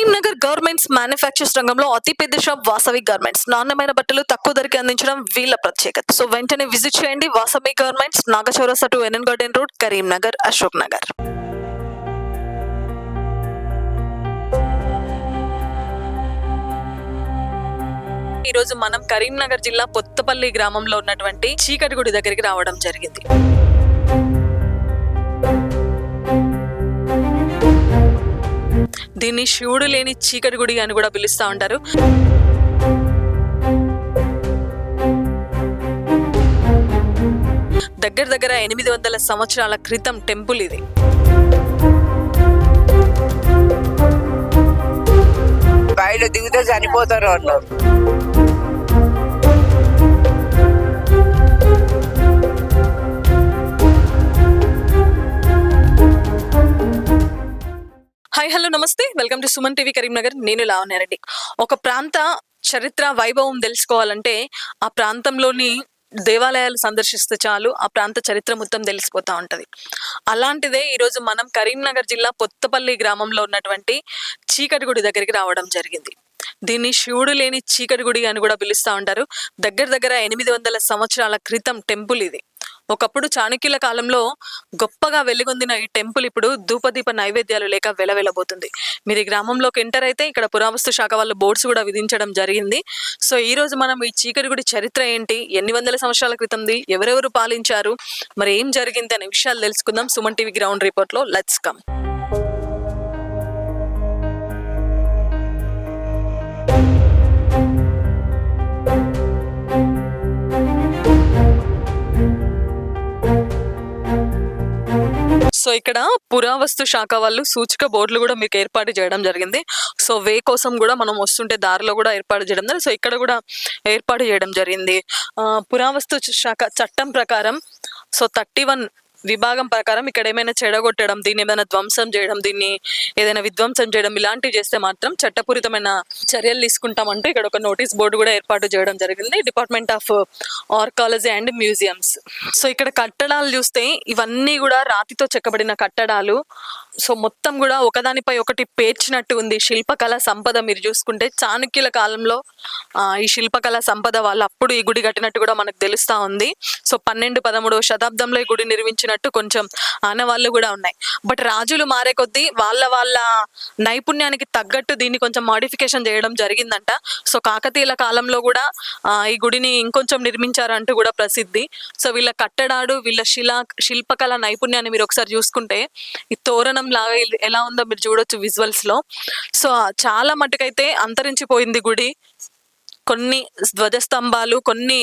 Karimnagar garments manufacturers రంగంలో అతిపెద్ద shop Vasavi garments. నాణ్యమైన బట్టలు తక్కువ ధరకి అందించడం వీళ్ళ ప్రత్యేకత. సో వెంటనే విజిట్ చేయండి Vasavi garments, Nagachaurasta to NN garden road, Karimnagar, Ashok Nagar. ఈ రోజు మనం కరీంనగర్ జిల్లా పొత్తపల్లి గ్రామంలో ఉన్నటువంటి చీకటిగుడి దగ్గరికి రావడం జరిగింది. దీన్ని శివుడు లేని చీకటి గుడి అని కూడా పిలుస్తూ ఉంటారు. దగ్గర దగ్గర 800 సంవత్సరాల క్రితం టెంపుల్ ఇది. బయట దిగితే చనిపోతారు వాళ్ళు. హాయ్, హలో, నమస్తే, welcome to Suman TV Karimnagar. నేను లావణ్యారెడ్డి. ఒక ప్రాంత చరిత్ర వైభవం తెలుసుకోవాలంటే ఆ ప్రాంతంలోని దేవాలయాలు సందర్శిస్తే చాలు ఆ ప్రాంత చరిత్ర మొత్తం తెలిసిపోతా ఉంటది. అలాంటిదే ఈరోజు మనం కరీంనగర్ జిల్లా పొత్తపల్లి గ్రామంలో ఉన్నటువంటి చీకటిగుడి దగ్గరికి రావడం జరిగింది. దీన్ని శివుడు లేని చీకటి గుడి అని కూడా పిలుస్తూ ఉంటారు. దగ్గర దగ్గర 800 సంవత్సరాల క్రితం టెంపుల్ ఇది. ఒకప్పుడు చాణక్యుల కాలంలో గొప్పగా వెలుగొందిన ఈ టెంపుల్ ఇప్పుడు ధూపదీప నైవేద్యాలు లేక వెలవెలబోతుంది. మీరు ఈ గ్రామంలోకి ఎంటర్ అయితే ఇక్కడ పురావస్తు శాఖ వాళ్ళు బోర్డ్స్ కూడా విధించడం జరిగింది. సో ఈ రోజు మనం ఈ చీకటి గుడి చరిత్ర ఏంటి, ఎన్ని వందల సంవత్సరాల క్రితంది, ఎవరెవరు పాలించారు, మరి ఏం జరిగింది అనే విషయాలు తెలుసుకుందాం సుమన్ టీవీ గ్రౌండ్ రిపోర్ట్ లో. Let's come. సో ఇక్కడ పురావస్తు శాఖ వాళ్ళు సూచిక బోర్డులు కూడా మీకు ఏర్పాటు చేయడం జరిగింది. సో వే కోసం కూడా మనం వస్తుంటే దారిలో కూడా ఏర్పాటు చేయడం జరిగింది. సో ఇక్కడ కూడా ఏర్పాటు చేయడం జరిగింది. పురావస్తు శాఖ చట్టం ప్రకారం సో 31 విభాగం ప్రకారం ఇక్కడ ఏమైనా చెడగొట్టడం, దీన్ని ఏమైనా ధ్వంసం చేయడం, దీన్ని ఏదైనా విధ్వంసం చేయడం ఇలాంటివి చేస్తే మాత్రం చట్టపూరితమైన చర్యలు తీసుకుంటామంటూ ఇక్కడ ఒక నోటీస్ బోర్డు కూడా ఏర్పాటు చేయడం జరిగింది. Department of archaeology and museums. So ఇక్కడ కట్టడాలు చూస్తే ఇవన్నీ కూడా రాతితో చెక్కబడిన కట్టడాలు. సో మొత్తం కూడా ఒకదానిపై ఒకటి పేర్చినట్టు ఉంది. శిల్పకళ సంపద మీరు చూసుకుంటే చాణక్యుల కాలంలో ఈ శిల్పకళ సంపద వాళ్ళు అప్పుడు ఈ గుడి కట్టినట్టు కూడా మనకు తెలుస్తా ఉంది. సో 12-13వ శతాబ్దంలో ఈ గుడి నిర్మించినట్టు కొంచెం ఆనవాళ్ళు కూడా ఉన్నాయి. బట్ రాజులు మారే కొద్దీ వాళ్ళ నైపుణ్యానికి తగ్గట్టు దీన్ని కొంచెం మాడిఫికేషన్ చేయడం జరిగిందంట. సో కాకతీయుల కాలంలో కూడా ఈ గుడిని ఇంకొంచెం నిర్మించారంటూ కూడా ప్రసిద్ధి. సో వీళ్ళ కట్టడాలు, వీళ్ళ శిల్పకళ నైపుణ్యాన్ని మీరు ఒకసారి చూసుకుంటే ఈ తోరణం లాగా ఎలా ఉందో మీరు చూడొచ్చు విజువల్స్ లో. సో చాలా మటుకైతే అంతరించిపోయింది గుడి. కొన్ని ధ్వజస్తంభాలు, కొన్ని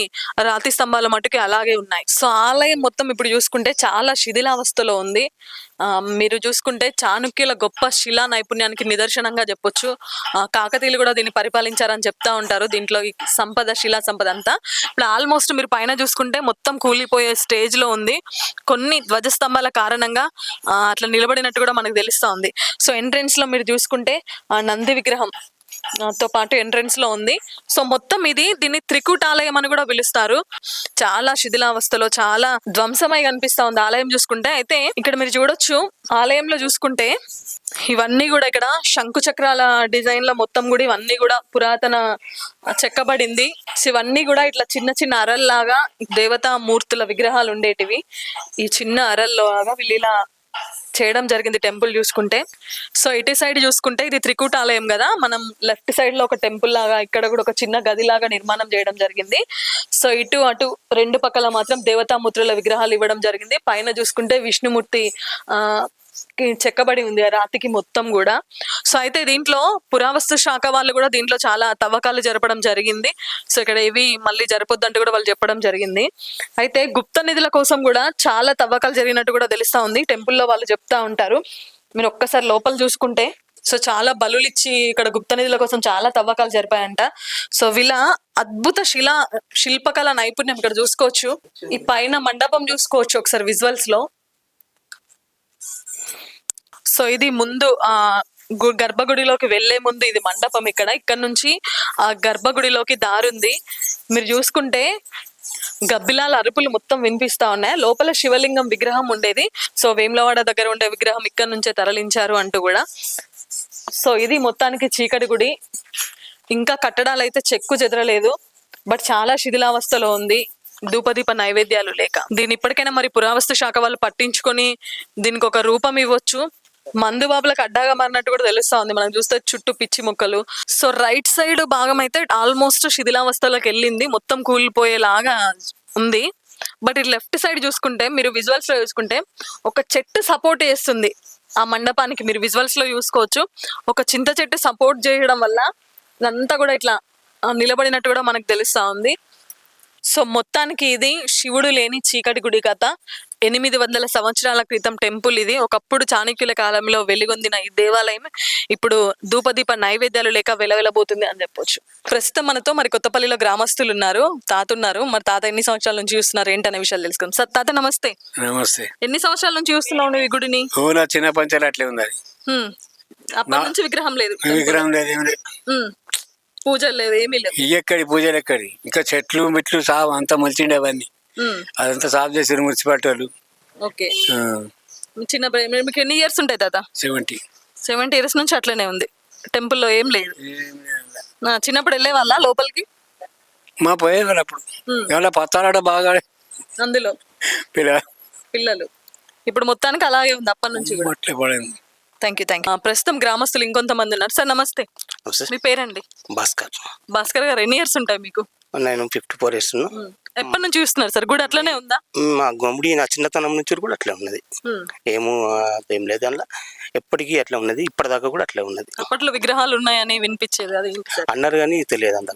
రాతి స్తంభాల మటుకి అలాగే ఉన్నాయి. సో ఆలయం మొత్తం ఇప్పుడు చూసుకుంటే చాలా శిథిలావస్థలో ఉంది. మీరు చూసుకుంటే చాణక్యుల గొప్ప శిలా నైపుణ్యానికి నిదర్శనంగా చెప్పొచ్చు. కాకతీయులు కూడా దీన్ని పరిపాలించారని చెప్తా ఉంటారు. దీంట్లో ఈ సంపద, శిలా సంపద అంతా ఇప్పుడు ఆల్మోస్ట్ మీరు పైన చూసుకుంటే మొత్తం కూలిపోయే స్టేజ్ లో ఉంది. కొన్ని ధ్వజస్తంభాల కారణంగా అట్లా నిలబడినట్టు కూడా మనకు తెలుస్తా ఉంది. సో ఎంట్రెన్స్ లో మీరు చూసుకుంటే నంది విగ్రహం తో పాటు ఎంట్రెన్స్ లో ఉంది. సో మొత్తం దీన్ని త్రికూటాలయం అని కూడా పిలుస్తారు. చాలా శిథిలావస్థలో, చాలా ధ్వంసమై కనిపిస్తా ఉంది ఆలయం చూసుకుంటే. అయితే ఇక్కడ మీరు చూడొచ్చు ఆలయంలో చూసుకుంటే ఇవన్నీ కూడా ఇక్కడ శంకు చక్రాల డిజైన్ లో మొత్తం కూడా ఇవన్నీ కూడా పురాతన చెక్కబడింది. ఇవన్నీ కూడా ఇట్లా చిన్న చిన్న అరల్లాగా దేవతా మూర్తుల విగ్రహాలు ఉండేటివి. ఈ చిన్న అరల్లాగా వీళ్ళు ఇలా చేయడం జరిగింది టెంపుల్ చూసుకుంటే. సో ఇటు సైడ్ చూసుకుంటే ఇది త్రికూటాలయం కదా, మనం లెఫ్ట్ సైడ్ లో ఒక టెంపుల్ లాగా ఇక్కడ కూడా ఒక చిన్న గది లాగా నిర్మాణం చేయడం జరిగింది. సో ఇటు అటు రెండు పక్కల మాత్రం దేవతామూర్తుల విగ్రహాలు ఇవ్వడం జరిగింది. పైన చూసుకుంటే విష్ణుమూర్తి చెక్కబడి ఉంది ఆ రాతికి మొత్తం కూడా. సో అయితే దీంట్లో పురావస్తు శాఖ వాళ్ళు కూడా దీంట్లో చాలా తవ్వకాలు జరపడం జరిగింది. సో ఇక్కడ ఏవి మళ్ళీ జరపొద్దంటూ కూడా వాళ్ళు చెప్పడం జరిగింది. అయితే గుప్త నిధుల కోసం కూడా చాలా తవ్వకాలు జరిగినట్టు కూడా తెలుస్తా ఉంది. టెంపుల్లో వాళ్ళు చెప్తా ఉంటారు. మీరు ఒక్కసారి లోపల చూసుకుంటే సో చాలా బలులిచ్చి ఇక్కడ గుప్త నిధుల కోసం చాలా తవ్వకాలు జరిపాయంట. సో వీళ్ళ అద్భుత శిల్పకళ నైపుణ్యం ఇక్కడ చూసుకోవచ్చు. ఈ పైన మండపం చూసుకోవచ్చు ఒకసారి విజువల్స్ లో. సో ఇది ముందు గర్భగుడిలోకి వెళ్లే ముందు ఇది మండపం. ఇక్కడ నుంచి ఆ గర్భగుడిలోకి దారుంది. మీరు చూసుకుంటే గబ్బిలాల అరుపులు మొత్తం వినిపిస్తా ఉన్నాయి. లోపల శివలింగం విగ్రహం ఉండేది. సో వేములవాడ దగ్గర ఉండే విగ్రహం ఇక్కడ నుంచే తరలించారు అంటూ కూడా. సో ఇది మొత్తానికి చీకటి గుడి. ఇంకా కట్టడాలు అయితే చెక్కు చెదరలేదు, బట్ చాలా శిథిలావస్థలో ఉంది, ధూపదీప నైవేద్యాలు లేక. దీని ఇప్పటికైనా మరి పురావస్తు శాఖ వాళ్ళు పట్టించుకొని దీనికి ఒక రూపం ఇవ్వచ్చు. మందు బాబులకు అడ్డాగా మారినట్టు కూడా తెలుస్తా ఉంది మనం చూస్తే, చుట్టూ పిచ్చి మొక్కలు. సో రైట్ సైడ్ భాగం అయితే ఆల్మోస్ట్ శిథిలావస్థలోకి వెళ్ళింది, మొత్తం కూలిపోయేలాగా ఉంది. బట్ ఇటు లెఫ్ట్ సైడ్ చూసుకుంటే, మీరు విజువల్స్ లో చూసుకుంటే ఒక చెట్టు సపోర్ట్ చేస్తుంది ఆ మండపానికి. మీరు విజువల్స్ లో చూసుకోవచ్చు, ఒక చింత చెట్టు సపోర్ట్ చేయడం వల్ల ఇదంతా కూడా ఇట్లా నిలబడినట్టు కూడా మనకు తెలుస్తా ఉంది. సో మొత్తానికి ఇది శివుడు లేని చీకటి గుడి కథ. 800 సంవత్సరాల క్రితం టెంపుల్ ఇది. ఒకప్పుడు చాణక్యుల కాలంలో వెలుగొందిన ఈ దేవాలయం ఇప్పుడు ధూపదీప నైవేద్యాలు లేక వెలవెలబోతుంది అని చెప్పొచ్చు. ప్రస్తుతం మనతో మరి కొత్తపల్లిలో గ్రామస్తులు ఉన్నారు, తాత ఉన్నారు. మరి తాత ఎన్ని సంవత్సరాల నుంచి చూస్తున్నారు ఏంటనే విషయాలు తెలుసుకుందాం. సార్ తాత నమస్తే. నమస్తే. ఎన్ని సంవత్సరాల నుంచి చూస్తున్నావు నువ్వు ఈ గుడిని? నా చిన్న పంచాలు అట్లే ఉంది. అప్పటి నుంచి విగ్రహం లేదు, విగ్రహం లేదు, ఏం లేదు, పూజలు లేవు, ఏమీ లేవు. ఎక్కడి పూజలు ఎక్కడి, ఇంకా చెట్లు మిట్లు సాగు అంతా మొలిచిండే అవన్నీ, అదంతా సాఫ్ చేసారు మున్సిపాలిటీ వాళ్ళు. ఓకే. చిన్న మీకు ఎన్ని ఇయర్స్ ఉంటాయి తాత? 70 ఇయర్స్ నుంచి అట్లనే ఉంది, టెంపుల్లో ఏం లేదు. చిన్నప్పుడు వెళ్ళే వాళ్ళ లోపలికి? మా పోయే వాళ్ళు అప్పుడు ఏమన్నా పత్తాలాడ బాగా అందులో పిల్లలు. ఇప్పుడు మొత్తానికి అలాగే ఉంది అప్పటి నుంచి కూడా. అట్లే పడింది. Thank you. ప్రస్తుతం గ్రామస్తులు ఇంకొంతమంది ఉన్నారు. సార్ నమస్తే. మీ పేరండి? భాస్కర్ గారు. ఎన్ని ఇయర్స్ ఉంటాయి మీకు? నేను 54 ఇయర్స్. ఎప్పటి నుంచి చూస్తున్నారు సార్ గుడి? అట్లనే ఉందా? మా గుడి నా చిన్నతనం నుంచి కూడా అట్లే ఉన్నది, ఏం లేదు అందులో, ఎప్పటికీ అట్లా ఉన్నది, ఇప్పటిదాకా కూడా అట్లే ఉన్నది. అప్పట్లో విగ్రహాలు ఉన్నాయని వినిపించేది, అది అన్నారు కానీ తెలియదు అంత,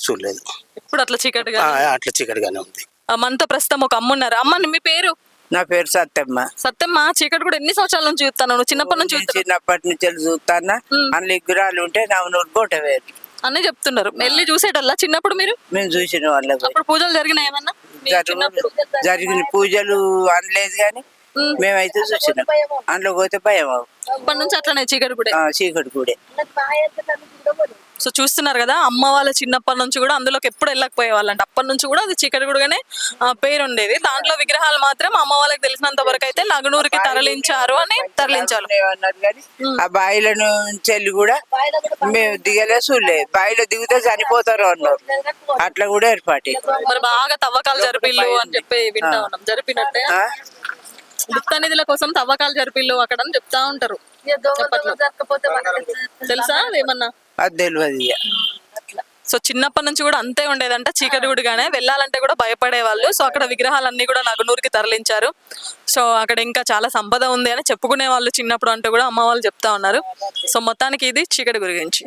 చూడలేదు. ఇప్పుడు అట్లా చీకటిగా అట్లా చీకటిగానే ఉంది. మనతో ప్రస్తుతం ఒక అమ్మ ఉన్నారు. అమ్మ మీ పేరు? నా పేరు సత్యమ్మ. సత్యమ్మ, చీకటి కూడా ఎన్ని సంవత్సరాల నుంచి చూస్తాను? నువ్వు చిన్నప్పటి నుంచి? చిన్నప్పటి నుంచి చూస్తానా. అందులో విగ్రహాలు ఉంటే నా నోట్ వేరు అన్నీ చెప్తున్నారు. వెళ్ళి చూసేటల్లా చిన్నప్పుడు మీరు? మేము చూసిన వాళ్ళకి. అప్పుడు పూజలు జరిగినాయి ఏమన్నా? జరిగిన పూజలు అనలేదు కానీ మేమైతే చూసినాం. అందులో పోతే భయం. అప్పటి నుంచి అట్లనే చీకటి కూడా? చీకటి కూడా. సో చూస్తున్నారు కదా, అమ్మ వాళ్ళ చిన్నప్పటి నుంచి కూడా అందులోకి ఎప్పుడు వెళ్ళకపోయే వాళ్ళంట. అప్పటి నుంచి కూడా అది చీకటి గుడిగానే పేరు ఉండేది. దాంట్లో విగ్రహాలు మాత్రం అమ్మ వాళ్ళకి తెలిసినంత వరకు అయితే నగనూరుకి తరలించారు. ఆ బాయిలను చెల్లి కూడా మేము దిగలే, చూడలేదు. బాయిలో దిగితే చనిపోతారు అన్నారు, అట్లా కూడా ఏర్పాటు. మరి బాగా తవ్వకాలు జరిపిల్లు అని చెప్పి వింటా ఉన్నాం. జరిపినట్టే గుప్త నిధుల కోసం తవ్వకాలు జరిపిల్లు అక్కడ అని చెప్తా ఉంటారు. తెలుసా ఏమన్నా? అది తెలియదు. సో చిన్నప్పటి నుంచి కూడా అంతే ఉండేదంట, చీకటి గుడిగానే. వెళ్ళాలంటే కూడా భయపడే వాళ్ళు. సో అక్కడ విగ్రహాలన్నీ కూడా నగనూరుకి తరలించారు. సో అక్కడ ఇంకా చాలా సంపద ఉంది అని చెప్పుకునే వాళ్ళు చిన్నప్పుడు అంటూ కూడా అమ్మ వాళ్ళు చెప్తా ఉన్నారు. సో మొత్తానికి ఇది చీకటి గుడి గురించి.